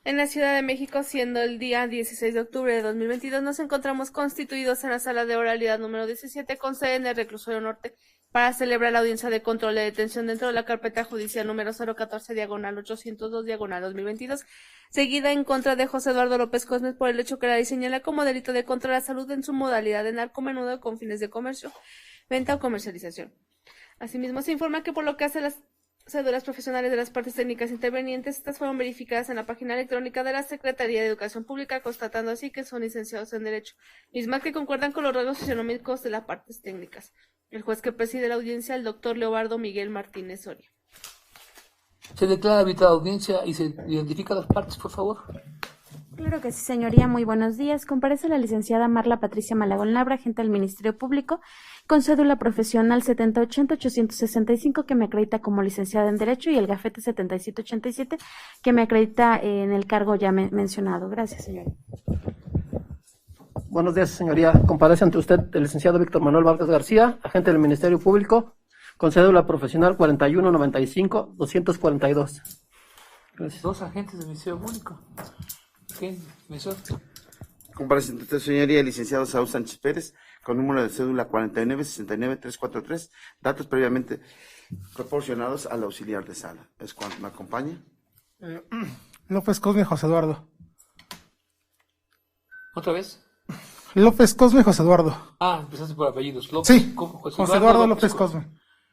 En la Ciudad de México, siendo el día 16 de octubre de 2022, nos encontramos constituidos en la sala de oralidad número 17 con sede en el Reclusorio Norte para celebrar la audiencia de control de detención dentro de la carpeta judicial número 014-802-2022, seguida en contra de José Eduardo López Cosme por el hecho que la ley señala como delito de contra la salud en su modalidad de narcomenudo con fines de comercio, venta o comercialización. Asimismo, se informa que por lo que hace las cédulas profesionales de las partes técnicas intervenientes, estas fueron verificadas en la página electrónica de la Secretaría de Educación Pública, constatando así que son licenciados en Derecho, mismas que concuerdan con los rasgos fisionómicos de las partes técnicas. El juez que preside la audiencia, el doctor Leobardo Miguel Martínez Soria. Se declara habitada audiencia y se identifica las partes, por favor. Claro que sí, señoría. Muy buenos días. Comparece la licenciada Marla Patricia Malagón Labra, agente del Ministerio Público, con cédula profesional 7080-865, que me acredita como licenciada en Derecho, y el gafete 7787, que me acredita en el cargo ya mencionado. Gracias, señoría. Buenos días, señoría. Comparece ante usted el licenciado Víctor Manuel Vargas García, agente del Ministerio Público, con cédula profesional 4195-242. Gracias. Dos agentes del Ministerio Público. ¿Qué? Comparece ante usted, señoría, el licenciado Saúl Sánchez Pérez, con número de cédula 49699343, datos previamente proporcionados al auxiliar de sala. ¿Es cuanto me acompaña? López Cosme José Eduardo. ¿Otra vez? López Cosme José Eduardo. Ah, empezaste por apellidos. López, Sí, José Eduardo López Cosme.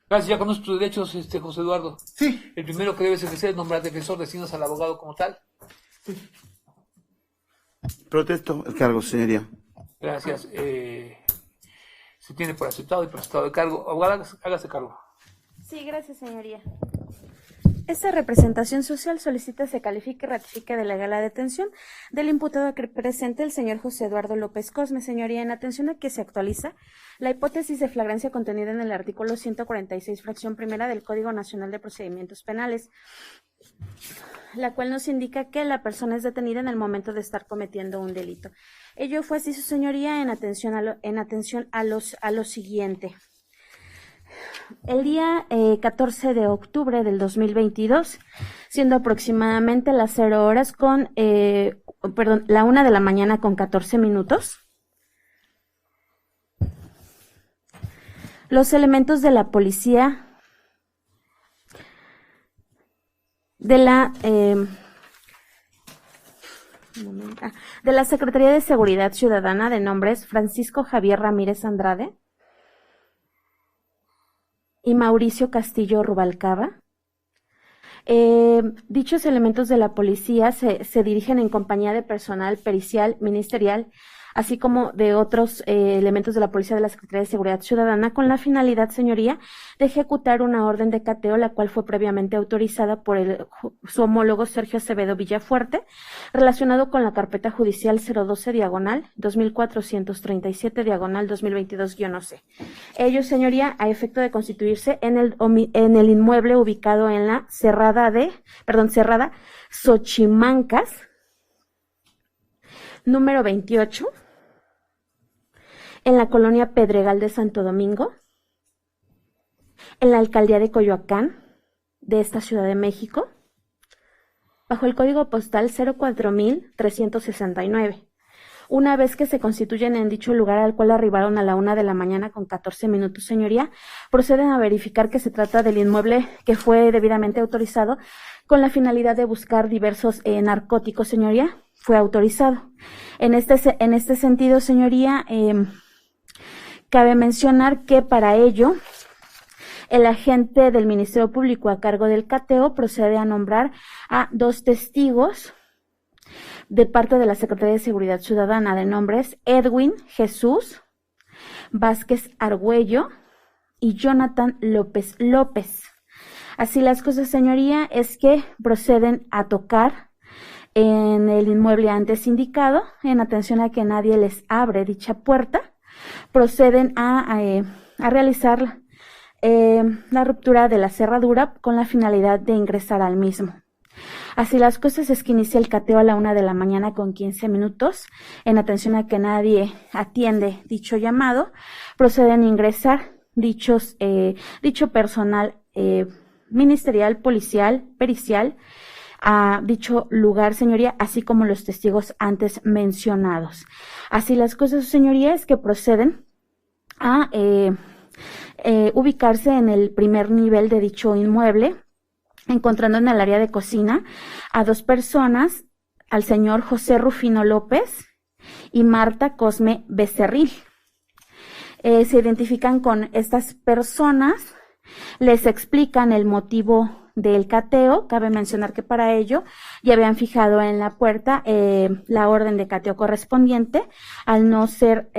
Gracias, ya conozco tus derechos, José Eduardo. Sí. El primero que debes ejercer es nombrar defensor, designas al abogado como tal. Sí. Protesto el cargo, señoría. Gracias. Se tiene por aceptado y por aceptado el cargo. Abogada, hágase cargo. Sí, gracias, señoría. Esta representación social solicita se califique y ratifique de legal la detención del imputado que presente el señor José Eduardo López Cosme, señoría, en atención a que se actualiza la hipótesis de flagrancia contenida en el artículo 146, fracción primera del Código Nacional de Procedimientos Penales, la cual nos indica que la persona es detenida en el momento de estar cometiendo un delito. Ello fue así, su señoría, en atención a lo siguiente. El día 14 de octubre del 2022, siendo aproximadamente las 0 horas con, la 1 de la mañana con 14 minutos, los elementos de la policía de la Secretaría de Seguridad Ciudadana, de nombres Francisco Javier Ramírez Andrade y Mauricio Castillo Rubalcaba. Dichos elementos de la policía se dirigen en compañía de personal pericial, ministerial, así como de otros elementos de la Policía de la Secretaría de Seguridad Ciudadana, con la finalidad, señoría, de ejecutar una orden de cateo, la cual fue previamente autorizada por su homólogo Sergio Acevedo Villafuerte, relacionado con la carpeta judicial 012-2437-2022-C. Ello, señoría, a efecto de constituirse en el inmueble ubicado en la cerrada Xochimancas, número 28, en la colonia Pedregal de Santo Domingo, en la alcaldía de Coyoacán, de esta Ciudad de México, bajo el código postal 04369. Una vez que se constituyen en dicho lugar, al cual arribaron a la 1 de la mañana con 14 minutos, señoría, proceden a verificar que se trata del inmueble que fue debidamente autorizado con la finalidad de buscar diversos narcóticos, señoría. Fue autorizado. En este sentido, señoría, cabe mencionar que para ello el agente del Ministerio Público a cargo del cateo procede a nombrar a 2 testigos de parte de la Secretaría de Seguridad Ciudadana, de nombres Edwin Jesús Vázquez Argüello y Jonathan López López. Así las cosas, señoría, es que proceden a tocar en el inmueble antes indicado, en atención a que nadie les abre dicha puerta, proceden a realizar la ruptura de la cerradura con la finalidad de ingresar al mismo. Así las cosas es que inicia el cateo a la 1 de la mañana con 15 minutos, en atención a que nadie atiende dicho llamado, proceden a ingresar dicho personal ministerial, policial, pericial, a dicho lugar, señoría, así como los testigos antes mencionados. Así las cosas, señoría, es que proceden a ubicarse en el primer nivel de dicho inmueble, encontrando en el área de cocina a 2 personas, al señor José Rufino López y Marta Cosme Becerril. Se identifican con estas personas, les explican el motivo del cateo. Cabe mencionar que para ello ya habían fijado en la puerta la orden de cateo correspondiente al no ser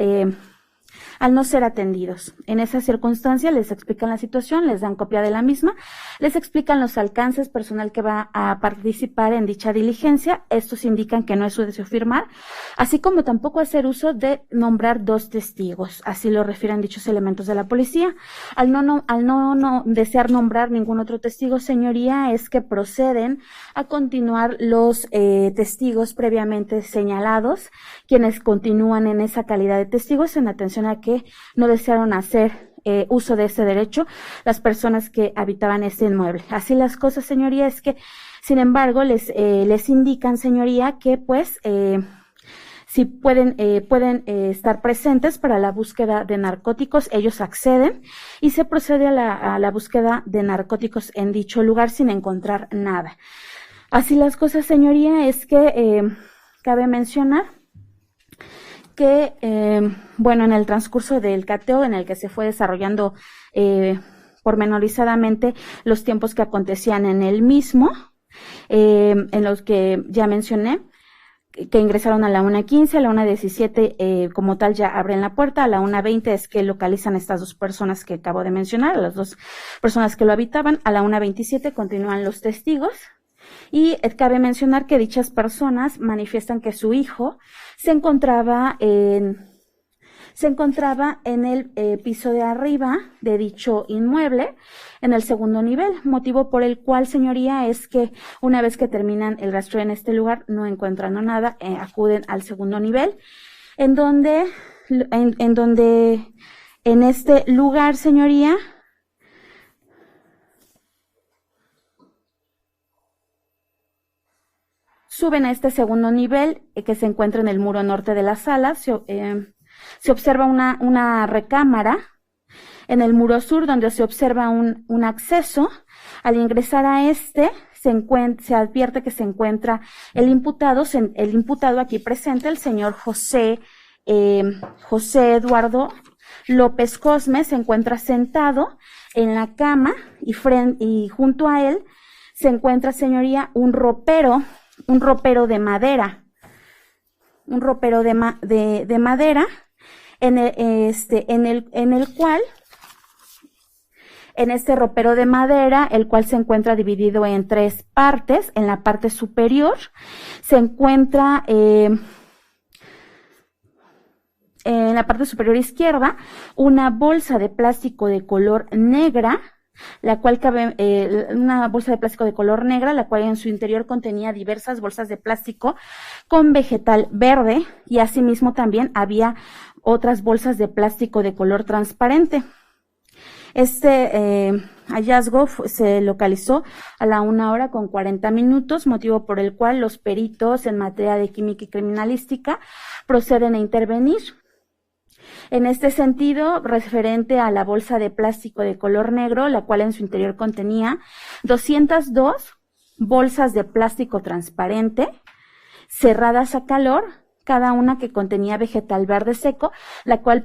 atendidos. En esa circunstancia les explican la situación, les dan copia de la misma, les explican los alcances, personal que va a participar en dicha diligencia. Estos indican que no es su deseo firmar, así como tampoco hacer uso de nombrar 2 testigos. Así lo refieren dichos elementos de la policía. Al no desear nombrar ningún otro testigo, señoría, es que proceden a continuar los testigos previamente señalados, quienes continúan en esa calidad de testigos en atención a que no desearon hacer uso de ese derecho las personas que habitaban ese inmueble. Así las cosas, señoría, es que, sin embargo, les indican, señoría, que pues si pueden estar presentes para la búsqueda de narcóticos. Ellos acceden y se procede a la búsqueda de narcóticos en dicho lugar sin encontrar nada. Así las cosas, señoría, es que cabe mencionar que, en el transcurso del cateo, en el que se fue desarrollando pormenorizadamente los tiempos que acontecían en el mismo, en los que ya mencioné, que ingresaron a la 1:15, a la 1:17 como tal ya abren la puerta, a la 1:20 es que localizan a estas 2 personas que acabo de mencionar, a las 2 personas que lo habitaban, a la 1:27 continúan los testigos. Y cabe mencionar que dichas personas manifiestan que su hijo se encontraba en el piso de arriba de dicho inmueble, en el segundo nivel, motivo por el cual, señoría, es que una vez que terminan el rastreo en este lugar, no encuentran nada, acuden al segundo nivel, en donde en este lugar, señoría, suben a este segundo nivel que se encuentra en el muro norte de la sala. Se observa una recámara en el muro sur donde se observa un acceso. Al ingresar a se advierte que se encuentra el imputado aquí presente, el señor José Eduardo López Cosme, se encuentra sentado en la cama y junto a él se encuentra, señoría, un ropero de madera, de madera, en el cual, en este ropero de madera, el cual se encuentra dividido en 3 partes. En la parte superior se encuentra, en la parte superior izquierda, una bolsa de plástico de color negra, la cual una bolsa de plástico de color negra, la cual en su interior contenía diversas bolsas de plástico con vegetal verde, y asimismo también había otras bolsas de plástico de color transparente. Este hallazgo se localizó a la 1:40, motivo por el cual los peritos en materia de química y criminalística proceden a intervenir. En este sentido, referente a la bolsa de plástico de color negro, la cual en su interior contenía 202 bolsas de plástico transparente, cerradas a calor, cada una que contenía vegetal verde seco, la cual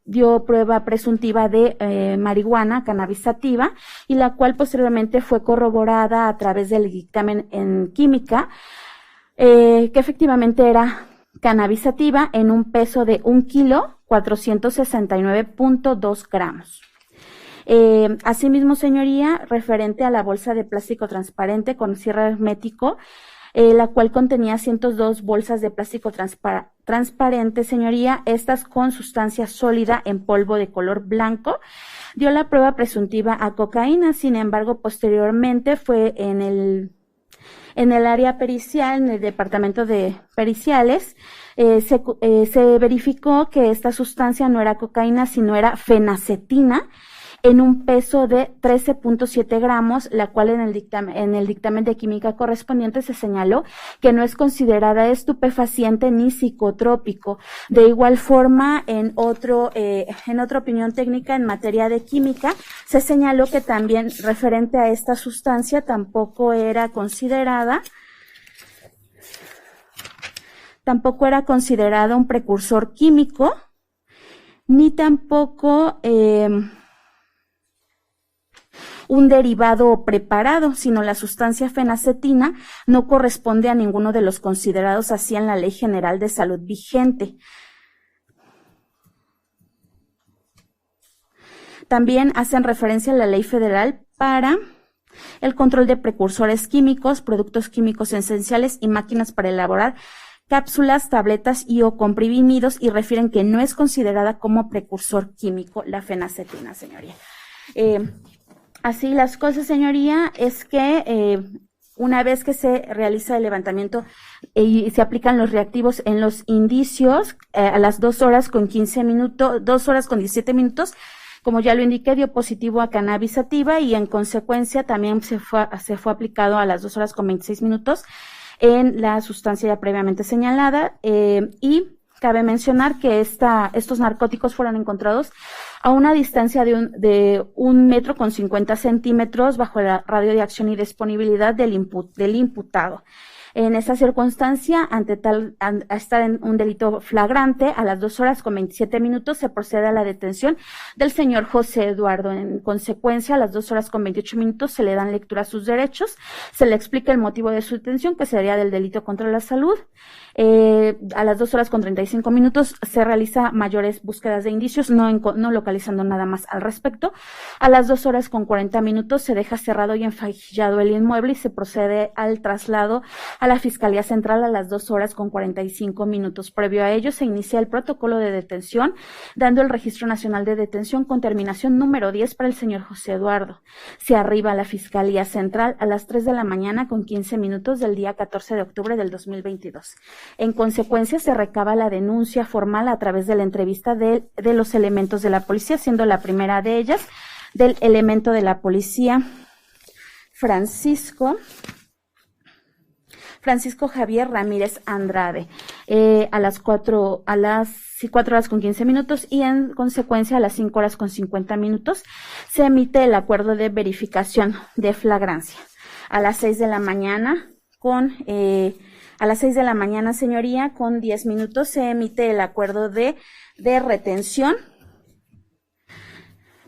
dio prueba presuntiva de marihuana, cannabis sativa, y la cual posteriormente fue corroborada a través del dictamen en química, que efectivamente era cannabis sativa en un peso de 1 kilo 469.2 gramos. Asimismo, señoría, referente a la bolsa de plástico transparente con cierre hermético, la cual contenía 102 bolsas de plástico transparente, señoría, estas con sustancia sólida en polvo de color blanco, dio la prueba presuntiva a cocaína. Sin embargo, posteriormente fue en el área pericial, en el departamento de periciales, se verificó que esta sustancia no era cocaína, sino era fenacetina, en un peso de 13.7 gramos, la cual en el dictamen de química correspondiente se señaló que no es considerada estupefaciente ni psicotrópico. De igual forma, en otra opinión técnica en materia de química, se señaló que también referente a esta sustancia tampoco era considerada un precursor químico, ni tampoco un derivado preparado, sino la sustancia fenacetina no corresponde a ninguno de los considerados así en la Ley General de Salud vigente. También hacen referencia a la Ley Federal para el control de precursores químicos, productos químicos esenciales y máquinas para elaborar cápsulas, tabletas y o comprimidos, y refieren que no es considerada como precursor químico la fenacetina, señoría. Así las cosas, señoría, es que una vez que se realiza el levantamiento y se aplican los reactivos en los indicios, a las 2 horas con 17 minutos, como ya lo indiqué, dio positivo a cannabis sativa y en consecuencia también se fue aplicado a las 2 horas con 26 minutos en la sustancia ya previamente señalada, y cabe mencionar que estos narcóticos fueron encontrados a una distancia de 1 metro con 50 centímetros bajo el radio de acción y disponibilidad del imputado. En esa circunstancia, a estar en un delito flagrante, a las 2 horas con 27 minutos se procede a la detención del señor José Eduardo. En consecuencia, a las 2 horas con 28 minutos se le dan lectura a sus derechos, se le explica el motivo de su detención, que sería del delito contra la salud. A las 2 horas con 35 minutos se realiza mayores búsquedas de indicios, no localizando nada más al respecto. A las 2 horas con 40 minutos se deja cerrado y enfajillado el inmueble y se procede al traslado a la Fiscalía Central a las 2 horas con 45 minutos. Previo a ello se inicia el protocolo de detención, dando el Registro Nacional de Detención con terminación número 10 para el señor José Eduardo. Se arriba a la Fiscalía Central a las 3 de la mañana con 15 minutos del día 14 de octubre del 2022. En consecuencia, se recaba la denuncia formal a través de la entrevista de los elementos de la policía, siendo la primera de ellas del elemento de la policía Francisco Javier Ramírez Andrade, a las 4 horas con 15 minutos, y en consecuencia a las 5 horas con 50 minutos se emite el acuerdo de verificación de flagrancia. A las 6 de la mañana señoría, con 10 minutos se emite el acuerdo de retención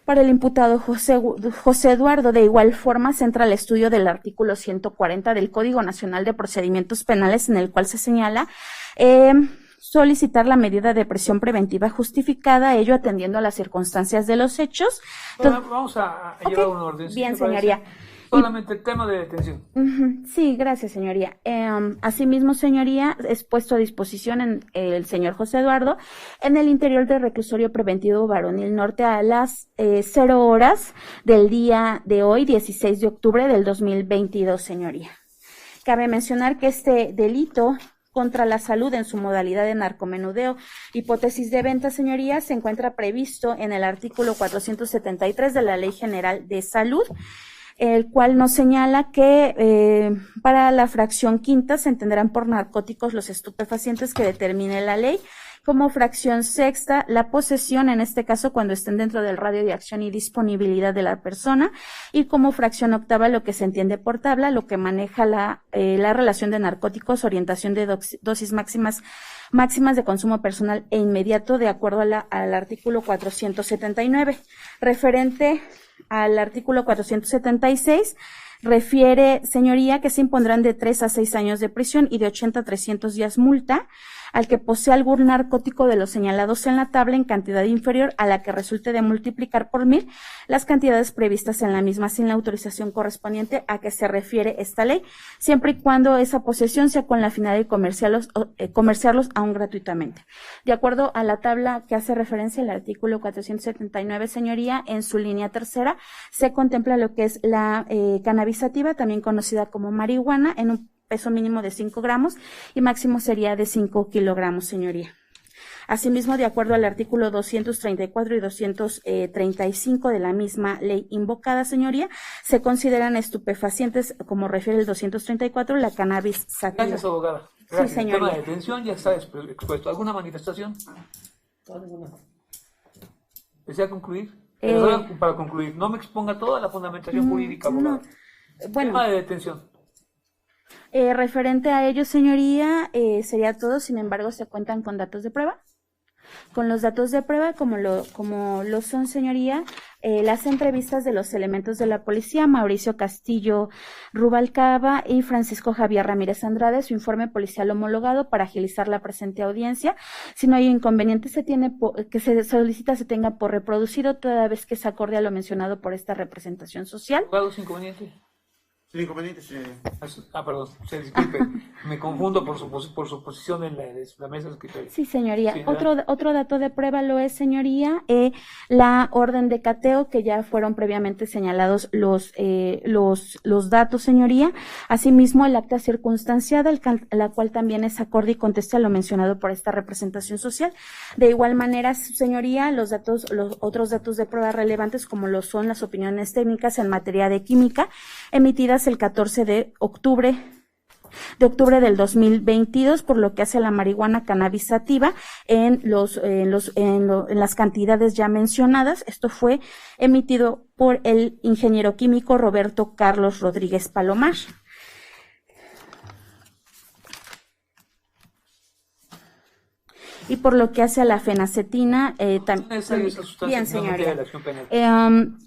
para el imputado José Eduardo. De igual forma, se entra al estudio del artículo 140 del Código Nacional de Procedimientos Penales, en el cual se señala solicitar la medida de prisión preventiva justificada, ello atendiendo a las circunstancias de los hechos. Bueno, vamos a llevar una orden. Bien, señoría. Solamente el tema de detención. Sí, gracias, señoría. Asimismo, señoría, es puesto a disposición el señor José Eduardo en el interior del reclusorio preventivo Varonil Norte a las 0 horas del día de hoy, 16 de octubre del 2022, señoría. Cabe mencionar que este delito contra la salud en su modalidad de narcomenudeo, hipótesis de venta, señoría, se encuentra previsto en el artículo 473 de la Ley General de Salud, el cual nos señala que para la fracción quinta se entenderán por narcóticos los estupefacientes que determine la ley, como fracción sexta la posesión, en este caso cuando estén dentro del radio de acción y disponibilidad de la persona, y como fracción octava lo que se entiende por tabla, lo que maneja la relación de narcóticos, orientación de dosis máximas de consumo personal e inmediato, de acuerdo al artículo 479. Referente al artículo 476, refiere, señoría, que se impondrán de 3 a 6 años de prisión y de 80 a 300 días multa al que posea algún narcótico de los señalados en la tabla en cantidad inferior a la que resulte de multiplicar por 1000 las cantidades previstas en la misma sin la autorización correspondiente a que se refiere esta ley, siempre y cuando esa posesión sea con la finalidad de comerciarlos aún gratuitamente. De acuerdo a la tabla que hace referencia al artículo 479, señoría, en su línea tercera se contempla lo que es la cannabis sativa, también conocida como marihuana, en un peso mínimo de 5 gramos y máximo sería de 5 kilogramos, señoría. Asimismo, de acuerdo al artículo 234 y 235 de la misma ley invocada, señoría, se consideran estupefacientes, como refiere el 234, la cannabis sativa. Gracias, abogada. Gracias. Sí, señoría. El tema de detención ya está expuesto. ¿Alguna manifestación? ¿Desea concluir? Para concluir, no me exponga toda la fundamentación jurídica, abogada. Bueno, Tema de detención. Referente a ello, señoría, sería todo. Sin embargo, se cuentan con datos de prueba. Con los datos de prueba, como lo son, señoría, las entrevistas de los elementos de la policía, Mauricio Castillo Rubalcaba y Francisco Javier Ramírez Andrade, su informe policial homologado para agilizar la presente audiencia. Si no hay inconveniente, que se solicita se tenga por reproducido, toda vez que es acorde a lo mencionado por esta representación social. ¿Abogados inconvenientes? Sin inconveniente, señoría. Perdón, se disculpe, me confundo por su posición en la mesa de escritorio. Sí, señoría. Sí, Otro dato de prueba lo es, señoría, la orden de cateo, que ya fueron previamente señalados los datos, señoría. Asimismo, el acta circunstanciada, la cual también es acorde y contesta a lo mencionado por esta representación social. De igual manera, señoría, los otros datos de prueba relevantes, como lo son las opiniones técnicas en materia de química, emitidas el 14 de octubre del 2022, por lo que hace a la marihuana cannabis sativa en las cantidades ya mencionadas. Esto fue emitido por el ingeniero químico Roberto Carlos Rodríguez Palomar. Y por lo que hace a la fenacetina, también. Bien, señoría.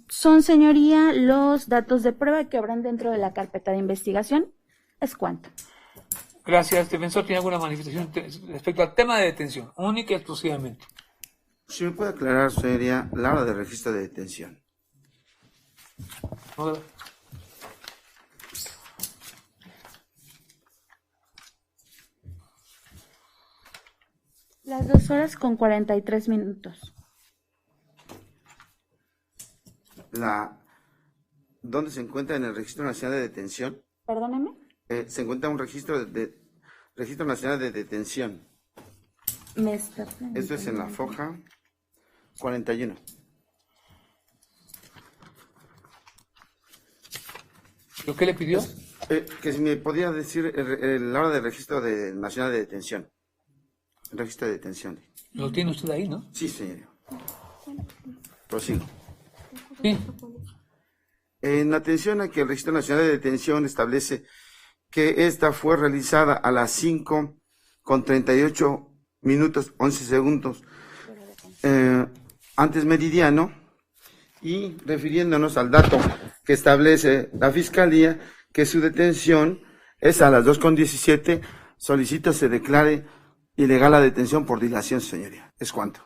Son, señoría, los datos de prueba que obran dentro de la carpeta de investigación. ¿Es cuánto? Gracias. ¿Defensor tiene alguna manifestación respecto al tema de detención? Única y exclusivamente. Si me puede aclarar, señoría, la hora de registro de detención. Abogada. Las 2:43. ¿Dónde se encuentra en el Registro Nacional de Detención? Perdóneme. Se encuentra un Registro Nacional de Detención. Esto es en la foja 41. ¿Lo que le pidió? Que si me podía decir la hora del Registro Nacional de Detención. El registro de detención. Lo tiene usted ahí, ¿no? Sí, señor. Prosigo. Sí. En atención a que el Registro Nacional de Detención establece que esta fue realizada a las 5:38:11 antes meridiano, y refiriéndonos al dato que establece la Fiscalía, que su detención es a las 2:17, solicita se declare ilegal la detención por dilación, señoría. ¿Es cuánto?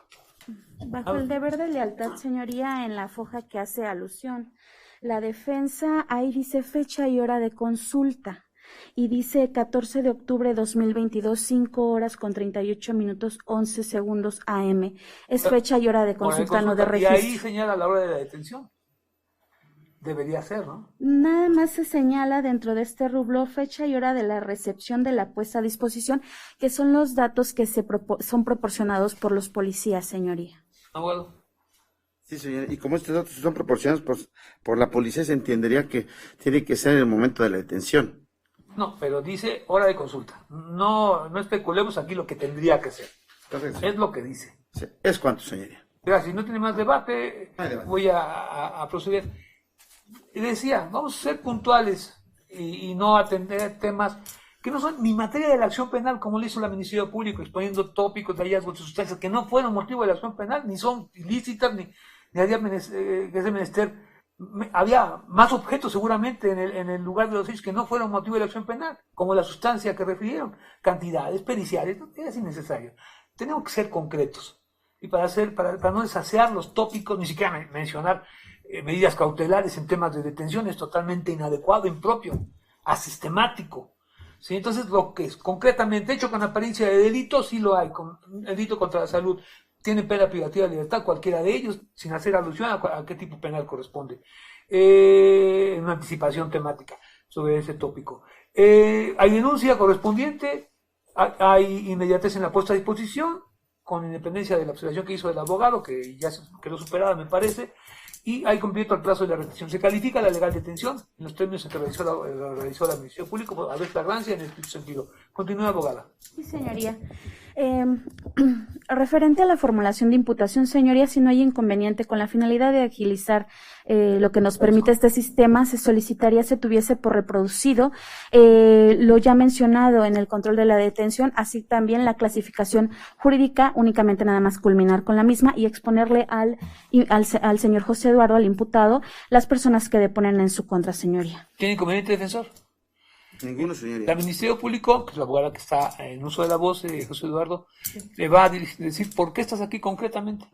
Bajo el deber de lealtad, señoría, en la foja que hace alusión, la defensa ahí dice fecha y hora de consulta, y dice 14 de octubre de 2022, 5:38:11 AM. Es fecha y hora de consulta, no de registro. Y ahí señala la hora de la detención. Debería ser, ¿no? Nada más se señala dentro de este rublo fecha y hora de la recepción de la puesta a disposición, que son los datos que son proporcionados por los policías, señoría. Abogado. Sí, señor. Y como estos datos son proporcionados por la policía, se entendería que tiene que ser en el momento de la detención. No, pero dice hora de consulta. No especulemos aquí lo que tendría que ser. Correcto. Es lo que dice. Sí. ¿Es cuánto, señoría? Gracias. Si no tiene más debate, No hay debate. voy a proceder. Y decía, vamos a ser puntuales y no atender temas que no son ni materia de la acción penal, como lo hizo el Ministerio Público, exponiendo tópicos de hallazgos de sustancias que no fueron motivo de la acción penal, ni son ilícitas, ni había menester. Había más objetos seguramente en el lugar de los hechos que no fueron motivo de la acción penal, como la sustancia que refirieron, cantidades periciales, no es innecesario. Tenemos que ser concretos. Y para no desasear los tópicos, ni siquiera mencionar medidas cautelares en temas de detención, es totalmente inadecuado, impropio, asistemático. ¿Sí? Entonces, lo que es concretamente hecho con apariencia de delito, sí lo hay. Con el delito contra la salud tiene pena privativa de libertad, cualquiera de ellos, sin hacer alusión a qué tipo penal corresponde. Una anticipación temática sobre ese tópico. Hay denuncia correspondiente, hay inmediatez en la puesta a disposición, con independencia de la observación que hizo el abogado, que ya quedó superada, me parece, y hay cumplimiento al plazo de la retención. Se califica la legal detención en los términos en que realizó la Ministerio Público, a ver flagrancia en el sentido. Continúa, abogada. Sí, señoría. Referente a la formulación de imputación, señoría, si no hay inconveniente, con la finalidad de agilizar lo que nos permite este sistema, se solicitaría se tuviese por reproducido lo ya mencionado en el control de la detención, así también la clasificación jurídica, únicamente nada más culminar con la misma y exponerle al señor José Eduardo, al imputado, las personas que deponen en su contra, señoría. ¿Tiene inconveniente, defensor? Ninguno, señoría. El Ministerio Público, que es la abogada que está en uso de la voz, José Eduardo, le va a decir por qué estás aquí concretamente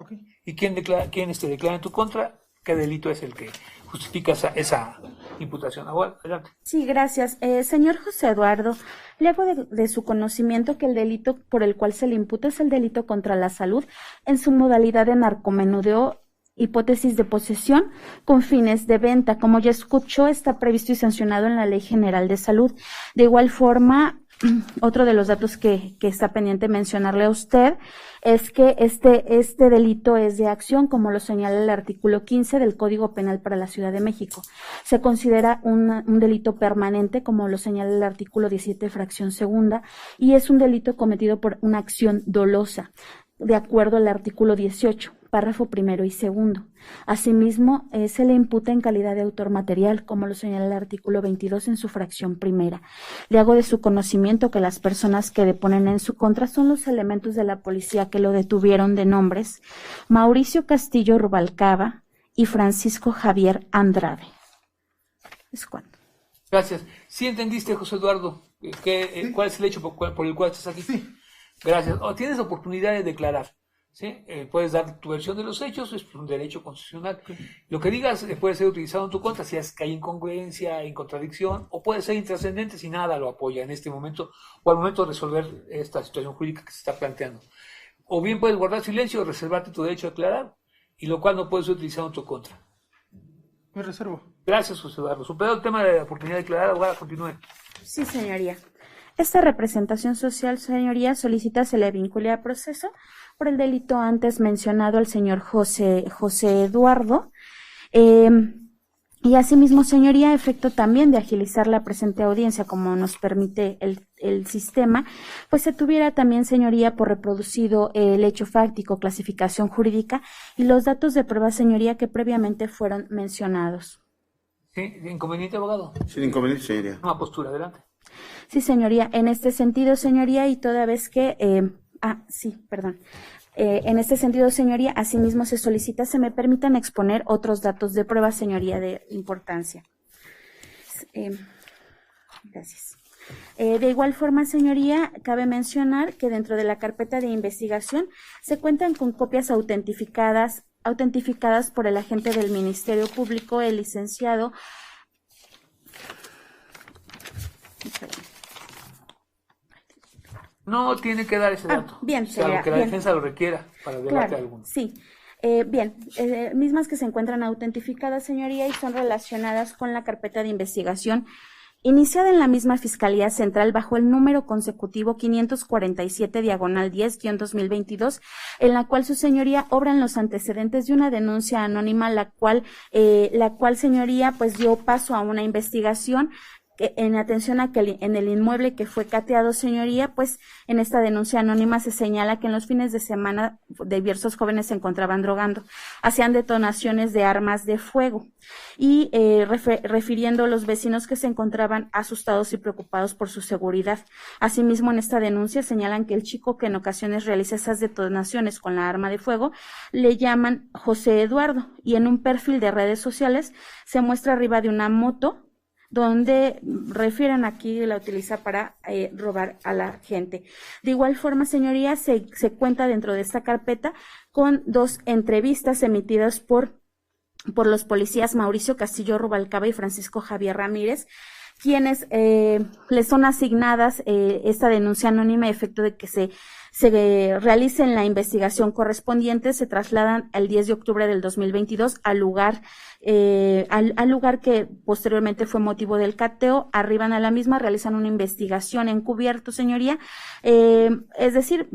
y quién declara en tu contra, qué delito es el que justifica esa imputación. Abogada, adelante. Sí, gracias. Señor José Eduardo, le hago de su conocimiento que el delito por el cual se le imputa es el delito contra la salud en su modalidad de narcomenudeo, hipótesis de posesión con fines de venta. Como ya escuchó, está previsto y sancionado en la Ley General de Salud. De igual forma, otro de los datos que está pendiente mencionarle a usted es que este delito es de acción, como lo señala el artículo 15 del Código Penal para la Ciudad de México. Se considera un delito permanente, como lo señala el artículo 17, fracción segunda, y es un delito cometido por una acción dolosa, de acuerdo al artículo 18, párrafo primero y segundo. Asimismo, se le imputa en calidad de autor material, como lo señala el artículo 22 en su fracción primera. Le hago de su conocimiento que las personas que deponen en su contra son los elementos de la policía que lo detuvieron, de nombres Mauricio Castillo Rubalcaba y Francisco Javier Andrade. ¿Es cuánto? Gracias. ¿Sí entendiste, José Eduardo, cuál es el hecho por el cual estás aquí? Sí. Gracias. Tienes la oportunidad de declarar. ¿Sí? Puedes dar tu versión de los hechos, es un derecho constitucional. Lo que digas puede ser utilizado en tu contra si es que hay incongruencia, incontradicción, o puede ser intrascendente si nada lo apoya en este momento o al momento de resolver esta situación jurídica que se está planteando. O bien puedes guardar silencio o reservarte tu derecho a declarar, y lo cual no puede ser utilizado en tu contra. Me reservo. Gracias, José Eduardo. Superado el tema de la oportunidad de declarar, abogada, continúe. Sí, señoría. Esta representación social, señoría, solicita se le vincule a proceso por el delito antes mencionado al señor José Eduardo. Y asimismo, señoría, efecto también de agilizar la presente audiencia, como nos permite el sistema, pues se tuviera también, señoría, por reproducido el hecho fáctico, clasificación jurídica y los datos de prueba, señoría, que previamente fueron mencionados. ¿Sí? ¿Inconveniente, abogado? Sin inconveniente, señoría. Una postura, adelante. Sí, señoría, en este sentido, señoría, y toda vez que... en este sentido, señoría, asimismo se solicita se me permitan exponer otros datos de prueba, señoría, de importancia. Gracias. De igual forma, señoría, cabe mencionar que dentro de la carpeta de investigación se cuentan con copias autentificadas por el agente del Ministerio Público, el licenciado... No tiene que dar ese dato. Bien, salvo que la defensa lo requiera para debate claro, alguno. Sí. Mismas que se encuentran autentificadas, señoría, y son relacionadas con la carpeta de investigación iniciada en la misma Fiscalía Central bajo el número consecutivo 547/10-2022, en la cual su señoría obran los antecedentes de una denuncia anónima, la cual señoría pues dio paso a una investigación en atención a que en el inmueble que fue cateado, señoría, pues en esta denuncia anónima se señala que en los fines de semana diversos jóvenes se encontraban drogando, hacían detonaciones de armas de fuego y refiriendo a los vecinos que se encontraban asustados y preocupados por su seguridad. Asimismo, en esta denuncia señalan que el chico que en ocasiones realiza esas detonaciones con la arma de fuego le llaman José Eduardo, y en un perfil de redes sociales se muestra arriba de una moto donde refieren aquí la utiliza para robar a la gente. De igual forma, señoría, se cuenta dentro de esta carpeta con 2 entrevistas emitidas por los policías Mauricio Castillo Rubalcaba y Francisco Javier Ramírez, quienes les son asignadas esta denuncia anónima a efecto de que se realicen la investigación correspondiente, se trasladan el 10 de octubre del 2022 al lugar que posteriormente fue motivo del cateo, arriban a la misma, realizan una investigación encubierto, señoría, es decir,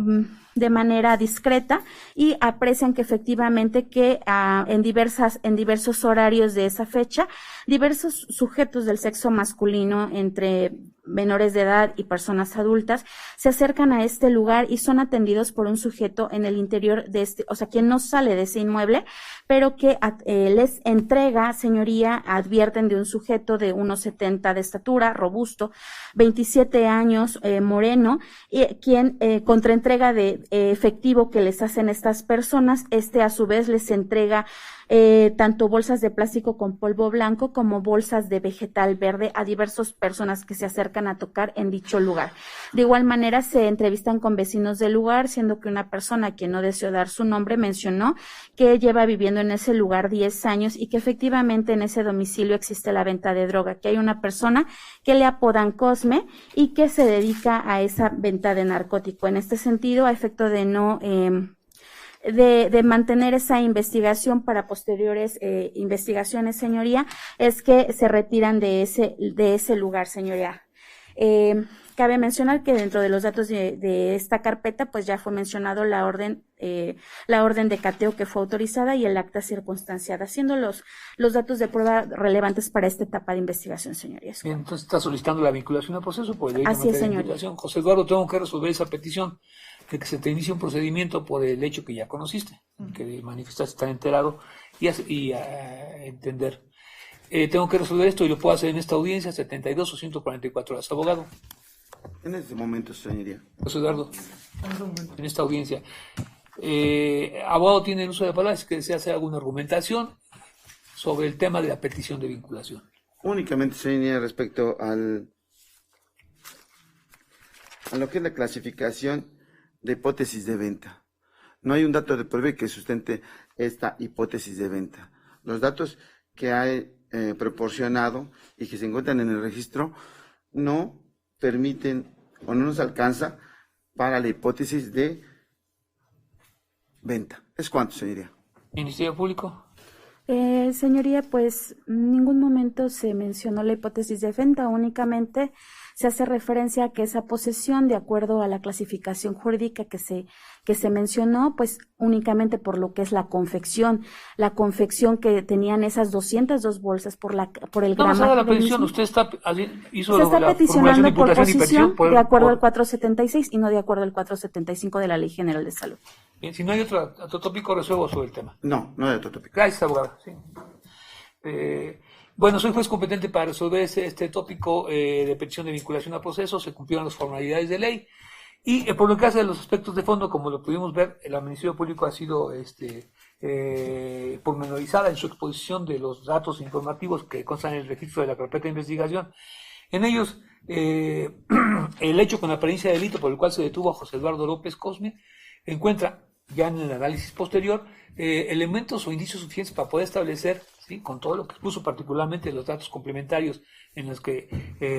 de manera discreta, y aprecian que efectivamente que en diversos horarios de esa fecha, diversos sujetos del sexo masculino, entre menores de edad y personas adultas, se acercan a este lugar y son atendidos por un sujeto en el interior de o sea, quien no sale de ese inmueble, pero que les entrega, señoría, advierten de un sujeto de 1,70 de estatura, robusto, 27 años, moreno, y quien contra entrega de efectivo que les hacen estas personas, a su vez les entrega tanto bolsas de plástico con polvo blanco como bolsas de vegetal verde a diversas personas que se acercan a tocar en dicho lugar. De igual manera se entrevistan con vecinos del lugar, siendo que una persona, quien no deseó dar su nombre, mencionó que lleva viviendo en ese lugar 10 años y que efectivamente en ese domicilio existe la venta de droga, que hay una persona que le apodan Cosme y que se dedica a esa venta de narcótico. En este sentido, a efecto de no de mantener esa investigación para posteriores investigaciones, señoría, es que se retiran de ese lugar, señoría. Cabe mencionar que dentro de los datos de esta carpeta, pues ya fue mencionado la orden de cateo que fue autorizada y el acta circunstanciada, siendo los datos de prueba relevantes para esta etapa de investigación, señorías. Bien, entonces está solicitando la vinculación al proceso por el derecho Así es, de señor. vinculación. José Eduardo, tengo que resolver esa petición de que se te inicie un procedimiento por el hecho que ya conociste, que manifestaste estar enterado y entender. Tengo que resolver esto y lo puedo hacer en esta audiencia, 72 o 144 horas. Abogado. En este momento, señoría. José Eduardo, en esta audiencia. Abogado tiene el uso de la palabra, es que desea hacer alguna argumentación sobre el tema de la petición de vinculación. Únicamente, señoría, respecto a lo que es la clasificación de hipótesis de venta. No hay un dato de prueba que sustente esta hipótesis de venta. Los datos que hay proporcionado y que se encuentran en el registro no permiten o no nos alcanza para la hipótesis de venta. ¿Es cuánto, señoría? Ministerio Público. Señoría, pues en ningún momento se mencionó la hipótesis de venta, únicamente se hace referencia a que esa posesión, de acuerdo a la clasificación jurídica que se mencionó, pues únicamente por lo que es la confección que tenían esas 202 bolsas por el gramaje. Vamos a la del petición, mismo. usted hizo Se está la formulación de peticionando por imputación y posición petición de acuerdo al 476 y no de acuerdo al 475 de la Ley General de Salud. Bien, si no hay otro tópico, resuelvo sobre el tema. No hay otro tópico. Gracias, abogado. Sí. Bueno, soy juez competente para resolver este tópico de petición de vinculación a proceso. Se cumplieron las formalidades de ley. Y por lo que hace a los aspectos de fondo, como lo pudimos ver, el Ministerio Público ha sido pormenorizada en su exposición de los datos informativos que constan en el registro de la carpeta de investigación. En ellos, el hecho con apariencia de delito por el cual se detuvo a José Eduardo López Cosme encuentra, ya en el análisis posterior, elementos o indicios suficientes para poder establecer, ¿sí?, con todo lo que expuso, particularmente los datos complementarios en los que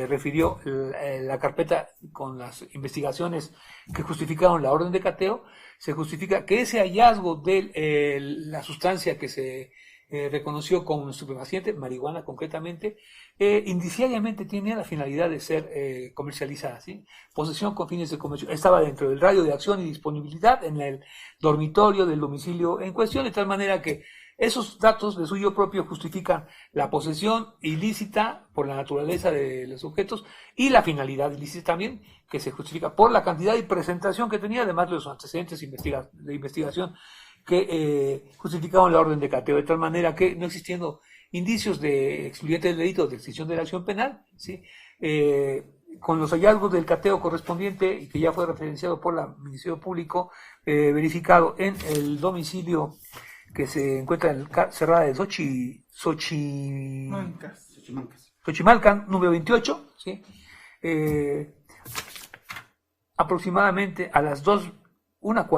refirió la carpeta con las investigaciones que justificaron la orden de cateo, se justifica que ese hallazgo de la sustancia que se reconoció como estupefaciente, marihuana concretamente, indiciariamente tiene la finalidad de ser comercializada, ¿sí? Posesión con fines de comercio. Estaba dentro del radio de acción y disponibilidad en el dormitorio del domicilio en cuestión, de tal manera que esos datos de suyo propio justifican la posesión ilícita por la naturaleza de los objetos y la finalidad ilícita también, que se justifica por la cantidad y presentación que tenía, además de los antecedentes de investigación que justificaban la orden de cateo, de tal manera que, no existiendo indicios de excluyente del delito de extinción de la acción penal, ¿sí?, con los hallazgos del cateo correspondiente, y que ya fue referenciado por el Ministerio Público, verificado en el domicilio que se encuentra en cerrada de Xochimalcan, número 28, ¿sí?, aproximadamente a las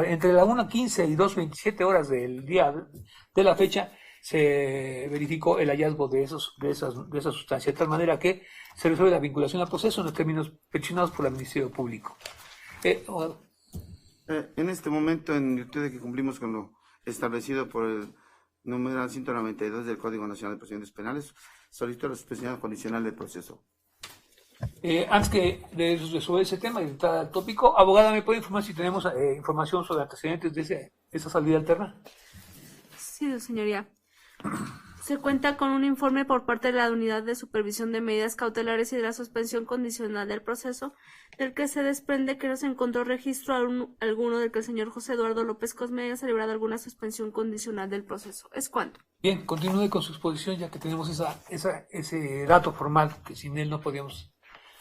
entre la 1:15 y 2:27 horas del día de la fecha, se verificó el hallazgo de esa sustancia, de tal manera que se resuelve la vinculación al proceso en los términos peticionados por el Ministerio Público. Abogado. En este momento, en virtud de que cumplimos con lo establecido por el numeral 192 del Código Nacional de Procedimientos Penales, solicito la suspensión condicional del proceso. Antes que de resolver ese tema y de entrar al tópico, abogada, ¿me puede informar si tenemos información sobre antecedentes de esa salida alterna? Sí, señoría. Se cuenta con un informe por parte de la Unidad de Supervisión de Medidas Cautelares y de la Suspensión Condicional del Proceso, del que se desprende que no se encontró registro alguno del que el señor José Eduardo López Cosme haya celebrado alguna suspensión condicional del proceso. ¿Es cuánto? Bien, continúe con su exposición, ya que tenemos ese dato formal, que sin él no podíamos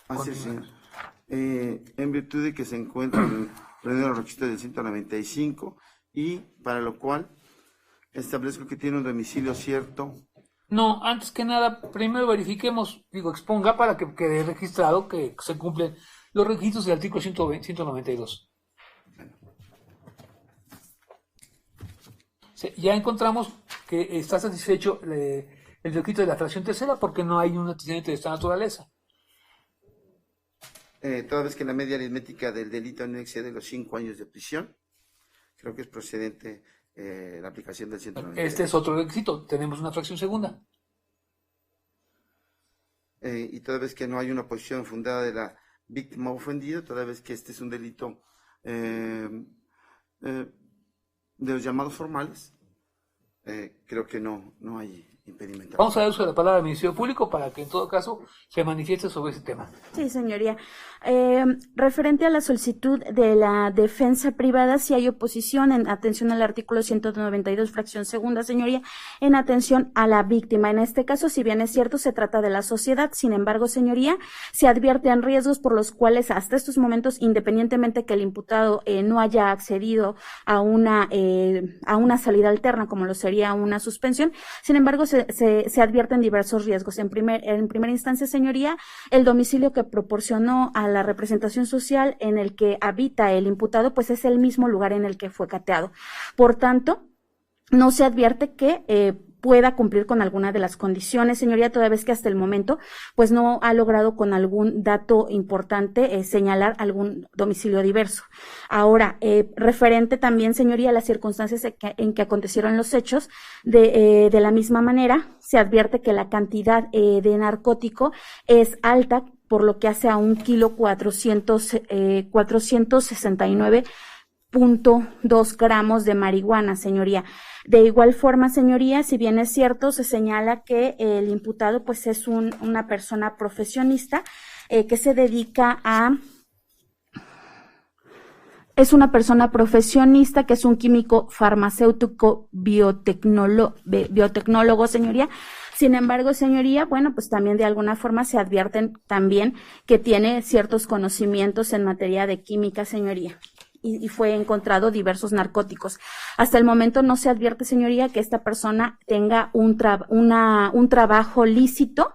Así es, continuar. señor. En virtud de que se encuentran reunidos los requisitos del 195 y para lo cual establezco que tiene un domicilio cierto. No, antes que nada, primero verifiquemos, exponga para que quede registrado que se cumplen los requisitos del artículo 192. Ya encontramos que está satisfecho el requisito de la fracción tercera porque no hay un antecedente de esta naturaleza. Toda vez que la media aritmética del delito no excede los 5 años de prisión, creo que es procedente la aplicación del 192. Este es otro requisito, tenemos una fracción segunda. Y toda vez que no hay una posición fundada de la víctima ofendida, toda vez que este es un delito de los llamados formales, creo que no hay impedimento. Vamos a dar uso de la palabra al Ministerio Público para que en todo caso se manifieste sobre ese tema. Sí, señoría. Referente a la solicitud de la defensa privada, si hay oposición en atención al artículo 192, fracción segunda, señoría, en atención a la víctima. En este caso, si bien es cierto, se trata de la sociedad, sin embargo, señoría, se advierten riesgos por los cuales hasta estos momentos, independientemente que el imputado no haya accedido a una salida alterna, como lo sería una suspensión, sin embargo, se advierten diversos riesgos. En primera instancia, señoría, el domicilio que proporcionó a la representación social en el que habita el imputado, pues es el mismo lugar en el que fue cateado. Por tanto, no se advierte que pueda cumplir con alguna de las condiciones, señoría, toda vez que hasta el momento pues no ha logrado con algún dato importante señalar algún domicilio diverso. Ahora, referente también, señoría, a las circunstancias en que acontecieron los hechos, de la misma manera se advierte que la cantidad de narcótico es alta, por lo que hace a 1,469.2 gramos de marihuana, señoría. De igual forma, señoría, si bien es cierto, se señala que el imputado pues es una persona profesionista que se dedica a... Es una persona profesionista que es un químico farmacéutico biotecnólogo, señoría. Sin embargo, señoría, bueno, pues también de alguna forma se advierten también que tiene ciertos conocimientos en materia de química, señoría. Y fue encontrado diversos narcóticos. Hasta el momento no se advierte, señoría, que esta persona tenga un trabajo lícito,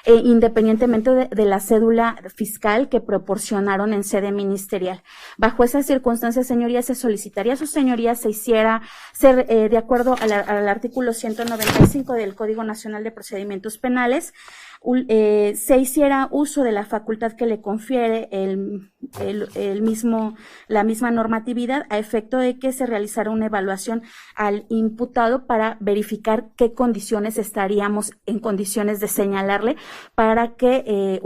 independientemente de la cédula fiscal que proporcionaron en sede ministerial. Bajo esas circunstancias, señoría, se solicitaría a su señoría se hiciera de acuerdo al artículo 195 del Código Nacional de Procedimientos Penales, se hiciera uso de la facultad que le confiere la misma normatividad a efecto de que se realizara una evaluación al imputado para verificar qué condiciones estaríamos en condiciones de señalarle para que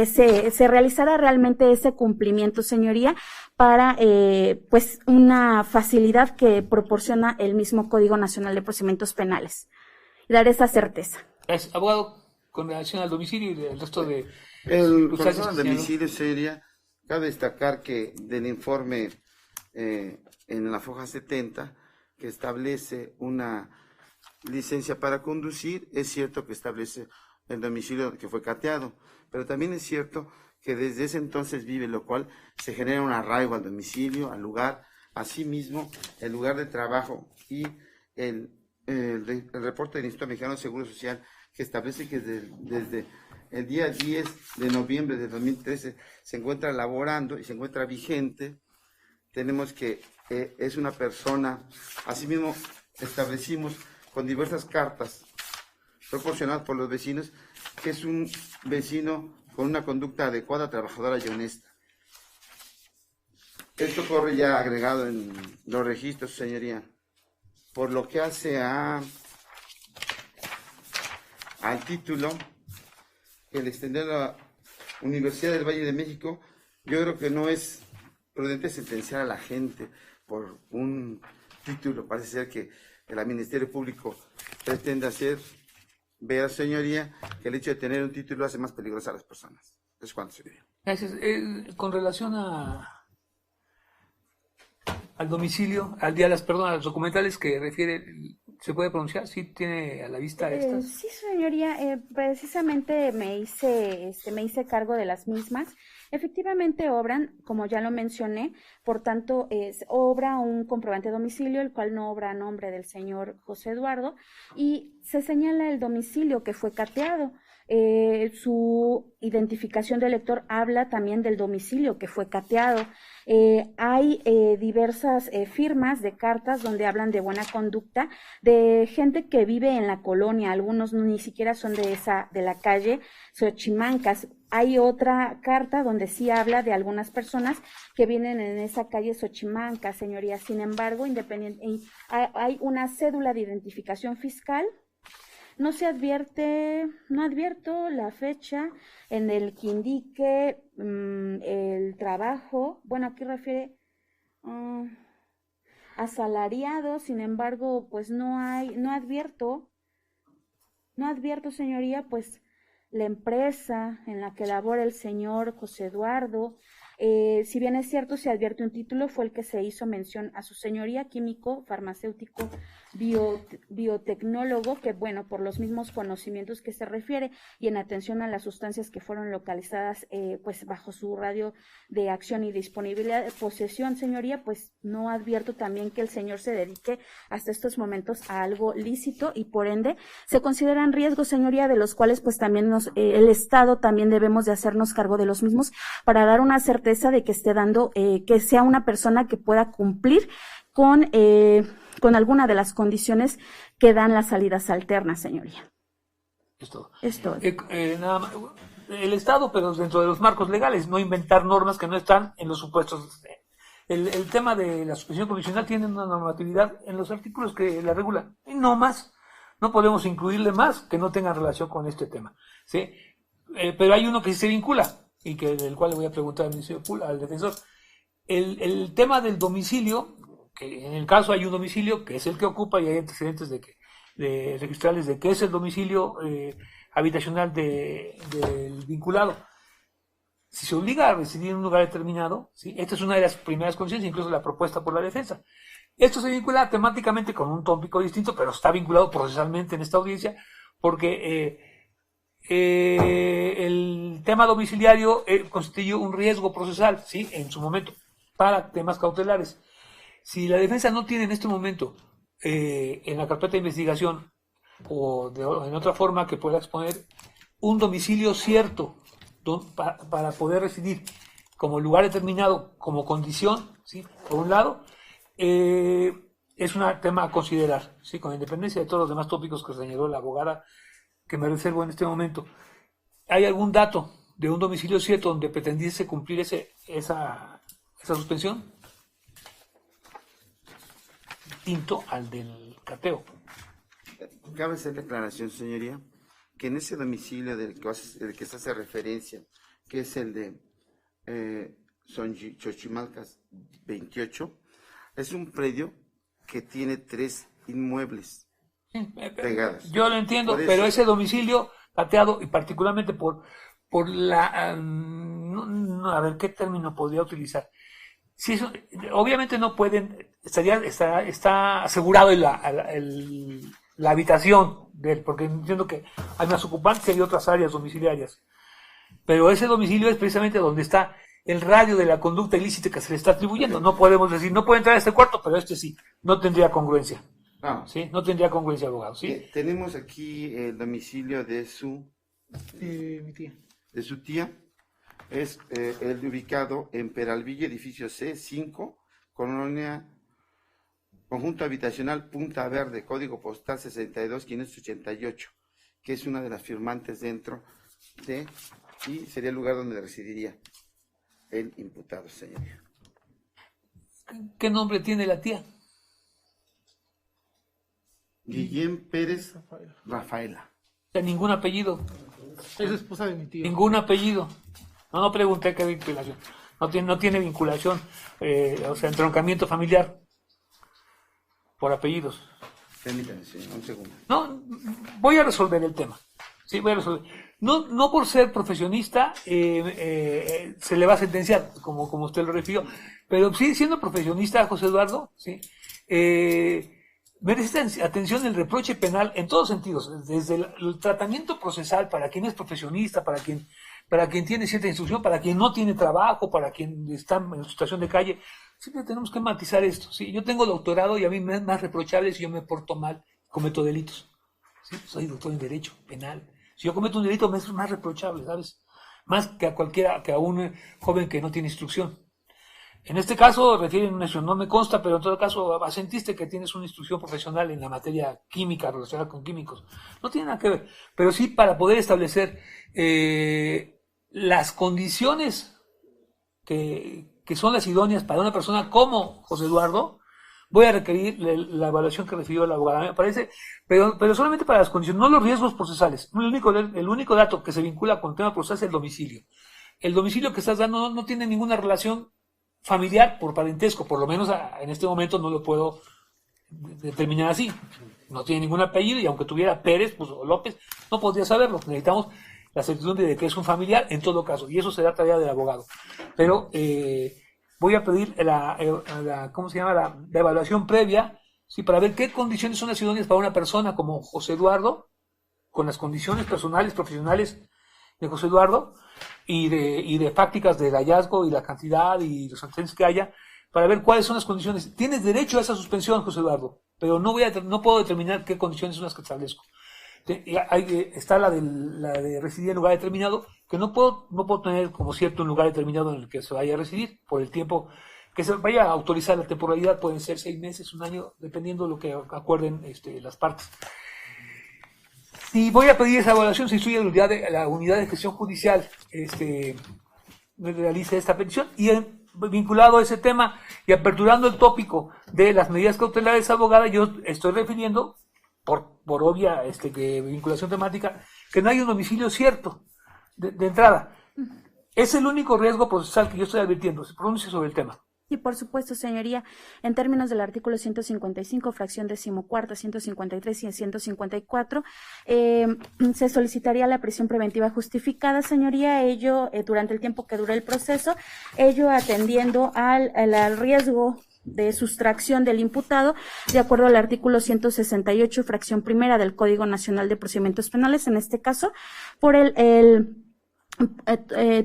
se realizara realmente ese cumplimiento, señoría, para pues una facilidad que proporciona el mismo Código Nacional de Procedimientos Penales. Dar esa certeza. Es abogado. Con relación al domicilio y el resto de... Con relación al domicilio, sería, cabe destacar que del informe en la foja 70, que establece una licencia para conducir, es cierto que establece el domicilio que fue cateado, pero también es cierto que desde ese entonces vive, lo cual se genera un arraigo al domicilio, al lugar, asimismo, el lugar de trabajo y el reporte del Instituto Mexicano de Seguro Social, que establece que desde el día 10 de noviembre de 2013 se encuentra laborando y se encuentra vigente. Tenemos que es una persona, asimismo establecimos con diversas cartas proporcionadas por los vecinos, que es un vecino con una conducta adecuada, trabajadora y honesta. Esto corre ya agregado en los registros, señoría. Por lo que hace al título, el extender a la Universidad del Valle de México, yo creo que no es prudente sentenciar a la gente por un título. Parece ser que el Ministerio Público pretende hacer ver, señoría, que el hecho de tener un título hace más peligrosa a las personas. Es cuanto, señoría. Gracias. Con relación al domicilio, a los documentales que refiere, ¿se puede pronunciar? ¿Sí tiene a la vista estas? Sí, señoría, precisamente me hice cargo de las mismas. Efectivamente obran, como ya lo mencioné, por tanto, obra un comprobante de domicilio, el cual no obra a nombre del señor José Eduardo, y se señala el domicilio que fue cateado. Su identificación de lector habla también del domicilio que fue cateado. Hay diversas firmas de cartas donde hablan de buena conducta, de gente que vive en la colonia, algunos ni siquiera son de la calle Xochimancas. Hay otra carta donde sí habla de algunas personas que vienen en esa calle Xochimancas, señoría. Sin embargo, hay una cédula de identificación fiscal. No advierto la fecha en el que indique el trabajo. Bueno, aquí refiere asalariado, sin embargo, pues no advierto, señoría, pues la empresa en la que labora el señor José Eduardo. Si bien es cierto, se advierte un título, fue el que se hizo mención a su señoría, químico, farmacéutico, biotecnólogo, que bueno, por los mismos conocimientos que se refiere y en atención a las sustancias que fueron localizadas pues bajo su radio de acción y disponibilidad de posesión, señoría, pues no advierto también que el señor se dedique hasta estos momentos a algo lícito y por ende se consideran riesgos, señoría, de los cuales pues también el Estado también debemos de hacernos cargo de los mismos para dar una certeza de que esté dando, que sea una persona que pueda cumplir con alguna de las condiciones que dan las salidas alternas, señoría. Es todo. Es todo. Nada más, el Estado, pero dentro de los marcos legales, no inventar normas que no están en los supuestos. El tema de la suspensión provisional tiene una normatividad en los artículos que la regulan, y no más. No podemos incluirle más que no tengan relación con este tema, ¿sí? Pero hay uno que sí se vincula, y del cual le voy a preguntar al defensor. El tema del domicilio, que en el caso hay un domicilio que es el que ocupa y hay antecedentes de registrales de que es el domicilio habitacional del vinculado. Si se obliga a residir en un lugar determinado, ¿sí? Esta es una de las primeras condiciones, incluso la propuesta por la defensa. Esto se vincula temáticamente con un tópico distinto, pero está vinculado procesalmente en esta audiencia, porque el tema domiciliario constituye un riesgo procesal, ¿sí? En su momento, para temas cautelares. Si la defensa no tiene en este momento en la carpeta de investigación o en otra forma que pueda exponer un domicilio cierto para poder residir como lugar determinado, como condición, ¿sí? Por un lado, es un tema a considerar, ¿sí? Con independencia de todos los demás tópicos que señaló la abogada, que me reservo en este momento. ¿Hay algún dato de un domicilio cierto donde pretendiese cumplir esa suspensión? Distinto al del cateo. Cabe hacer la aclaración, señoría, que en ese domicilio del que se hace referencia, que es el de Xochimalcas 28, es un predio que tiene 3 inmuebles pegados. Yo lo entiendo, pero ese domicilio cateado, y particularmente por la... a ver, ¿qué término podría utilizar? Si eso, obviamente no pueden, está asegurado la habitación de él, porque entiendo que hay más ocupantes y hay otras áreas domiciliarias. Pero ese domicilio es precisamente donde está el radio de la conducta ilícita que se le está atribuyendo. No podemos decir, no puede entrar a este cuarto, pero este sí. No tendría congruencia. No. ¿Sí? No tendría congruencia, abogado. ¿Sí? Tenemos aquí el domicilio de Mi tía. de su tía. Es el ubicado en Peralvillo, edificio C5, colonia Conjunto habitacional Punta Verde, código postal 62588, que es una de las firmantes dentro de, y sería el lugar donde residiría el imputado, señoría. ¿Qué nombre tiene la tía? Guillén Pérez Rafaela. O sea, ningún apellido. Es esposa de mi tío. Ningún apellido. No pregunté qué vinculación. No tiene vinculación, o sea, entroncamiento familiar por apellidos. Permítame, señor, un segundo. No, voy a resolver el tema. Sí, voy a resolver. No por ser profesionista se le va a sentenciar, como usted lo refirió. Pero sí, siendo profesionista, José Eduardo, sí, merece atención el reproche penal en todos sentidos, desde el tratamiento procesal para quien es profesionista, para quien tiene cierta instrucción, para quien no tiene trabajo, para quien está en situación de calle. Siempre tenemos que matizar esto. ¿Sí? Yo tengo doctorado y a mí me es más reprochable si yo me porto mal, cometo delitos. ¿Sí? Soy doctor en Derecho Penal. Si yo cometo un delito me es más reprochable, ¿sabes? Más que a un joven que no tiene instrucción. En este caso refieren una instrucción, no me consta, pero en todo caso asentiste que tienes una instrucción profesional en la materia química relacionada con químicos. No tiene nada que ver, pero sí para poder establecer las condiciones que son las idóneas para una persona como José Eduardo, voy a requerir la evaluación que recibió la abogada, me parece, pero solamente para las condiciones, no los riesgos procesales. El único dato que se vincula con el tema procesal es el domicilio. El domicilio que estás dando no tiene ninguna relación familiar por parentesco, por lo menos en este momento no lo puedo determinar así. No tiene ningún apellido y aunque tuviera Pérez o López, no podría saberlo. Necesitamos la certidumbre de que es un familiar en todo caso, y eso será tarea del abogado. Pero voy a pedir ¿cómo se llama? La evaluación previa, sí, para ver qué condiciones son las idóneas para una persona como José Eduardo, con las condiciones personales, profesionales de José Eduardo, y de fácticas del hallazgo y la cantidad y los antecedentes que haya, para ver cuáles son las condiciones. Tienes derecho a esa suspensión, José Eduardo, pero no puedo determinar qué condiciones son las que establezco. Está la de residir en lugar determinado, que no puedo tener como cierto un lugar determinado en el que se vaya a residir por el tiempo que se vaya a autorizar. La temporalidad pueden ser 6 meses, 1 año, dependiendo de lo que acuerden las partes. Si voy a pedir esa evaluación, se instruye la unidad de gestión judicial realice esta petición, y vinculado a ese tema y aperturando el tópico de las medidas cautelares, abogada, yo estoy refiriendo por obvia vinculación temática, que no hay un domicilio cierto de entrada. Es el único riesgo procesal que yo estoy advirtiendo. Se pronuncia sobre el tema. Y por supuesto, señoría, en términos del artículo 155, fracción 14ª, 153 y 154, se solicitaría la prisión preventiva justificada, señoría, ello durante el tiempo que dure el proceso, ello atendiendo al riesgo de sustracción del imputado, de acuerdo al artículo 168, fracción primera del Código Nacional de Procedimientos Penales, en este caso, por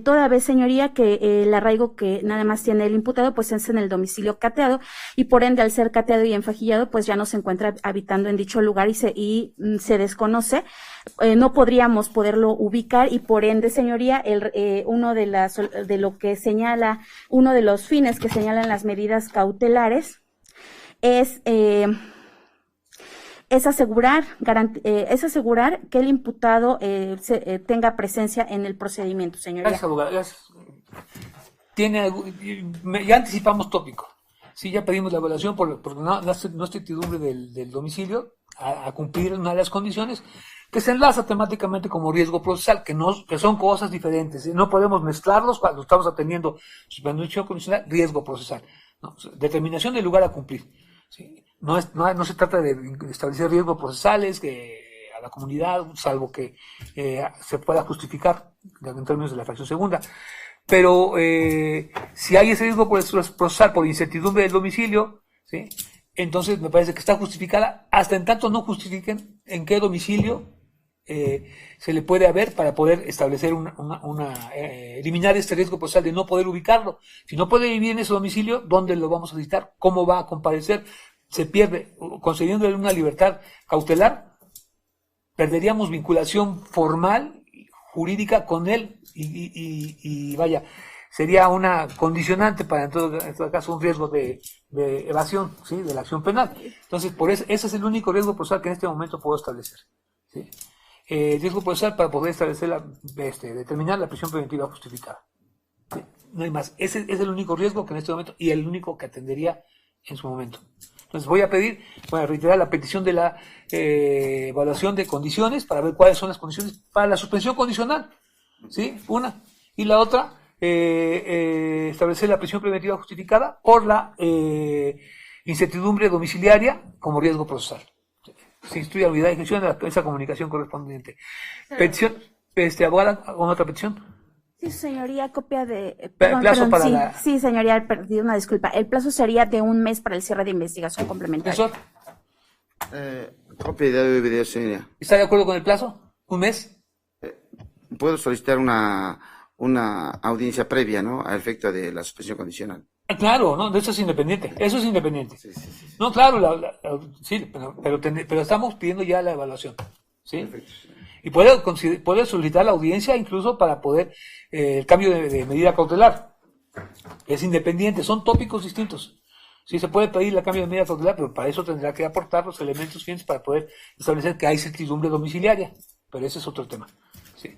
toda vez, señoría, que el arraigo que nada más tiene el imputado pues es en el domicilio cateado, y por ende al ser cateado y enfajillado pues ya no se encuentra habitando en dicho lugar y se desconoce, no podríamos poderlo ubicar, y por ende, señoría, uno de lo que señala, uno de los fines que señalan las medidas cautelares es asegurar que el imputado tenga presencia en el procedimiento, señoría. Gracias, abogada. Gracias. Ya anticipamos tópico. Sí, ya pedimos la evaluación por no certidumbre del domicilio a cumplir una de las condiciones que se enlaza temáticamente como riesgo procesal, que son cosas diferentes. No podemos mezclarlos cuando estamos atendiendo suspensión condicional, riesgo procesal. ¿No? Determinación del lugar a cumplir. ¿Sí? No se trata de establecer riesgos procesales a la comunidad, salvo que se pueda justificar en términos de la fracción segunda. Pero si hay ese riesgo procesal por incertidumbre del domicilio, ¿sí? Entonces me parece que está justificada, hasta en tanto no justifiquen en qué domicilio se le puede haber para poder establecer eliminar este riesgo procesal de no poder ubicarlo. Si no puede vivir en ese domicilio, ¿dónde lo vamos a citar? ¿Cómo va a comparecer? Se pierde, concediéndole una libertad cautelar, perderíamos vinculación formal, jurídica con él, y vaya, sería una condicionante para en todo caso un riesgo de evasión, ¿sí? De la acción penal. Entonces, por eso, ese es el único riesgo procesal que en este momento puedo establecer, ¿sí? El riesgo procesal para poder establecer determinar la prisión preventiva justificada. ¿Sí? No hay más. Ese es el único riesgo que en este momento y el único que atendería en su momento. Entonces voy a reiterar la petición de la evaluación de condiciones para ver cuáles son las condiciones para la suspensión condicional, ¿sí? Una. Y la otra, establecer la prisión preventiva justificada por la incertidumbre domiciliaria como riesgo procesal. Se instruye a la unidad de ejecución de esa comunicación correspondiente. Petición, abogada, ¿alguna otra petición? Sí, señoría, copia de... Plazo para la... Sí, señoría, perdí una disculpa. El plazo sería de 1 mes para el cierre de investigación complementaria. Profesor, Copia de audio y video, señoría. ¿está de acuerdo con el plazo? ¿1 mes? Puedo solicitar una audiencia previa, ¿no? A efecto de la suspensión condicional. Claro, no, eso es independiente. Eso es independiente. Sí. No, claro, sí, pero estamos pidiendo ya la evaluación, ¿sí? Perfecto. Y puede solicitar la audiencia incluso para poder el cambio de medida cautelar. Es independiente, son tópicos distintos. Sí, se puede pedir el cambio de medida cautelar, pero para eso tendrá que aportar los elementos suficientes para poder establecer que hay certidumbre domiciliaria. Pero ese es otro tema. Sí.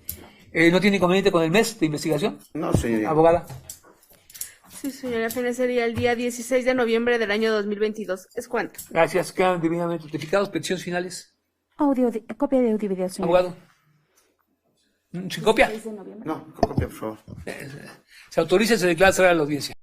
¿No tiene inconveniente con el mes de investigación? No, señoría. Abogada. Sí, señora, apenas sería el día 16 de noviembre del año 2022. ¿Es cuánto? Gracias. Quedan debidamente notificados. Peticiones finales. Copia de audio y video, señoría. Abogado. ¿Sin copia? No, copia, por favor. Se autoriza y se declara cerrada la audiencia.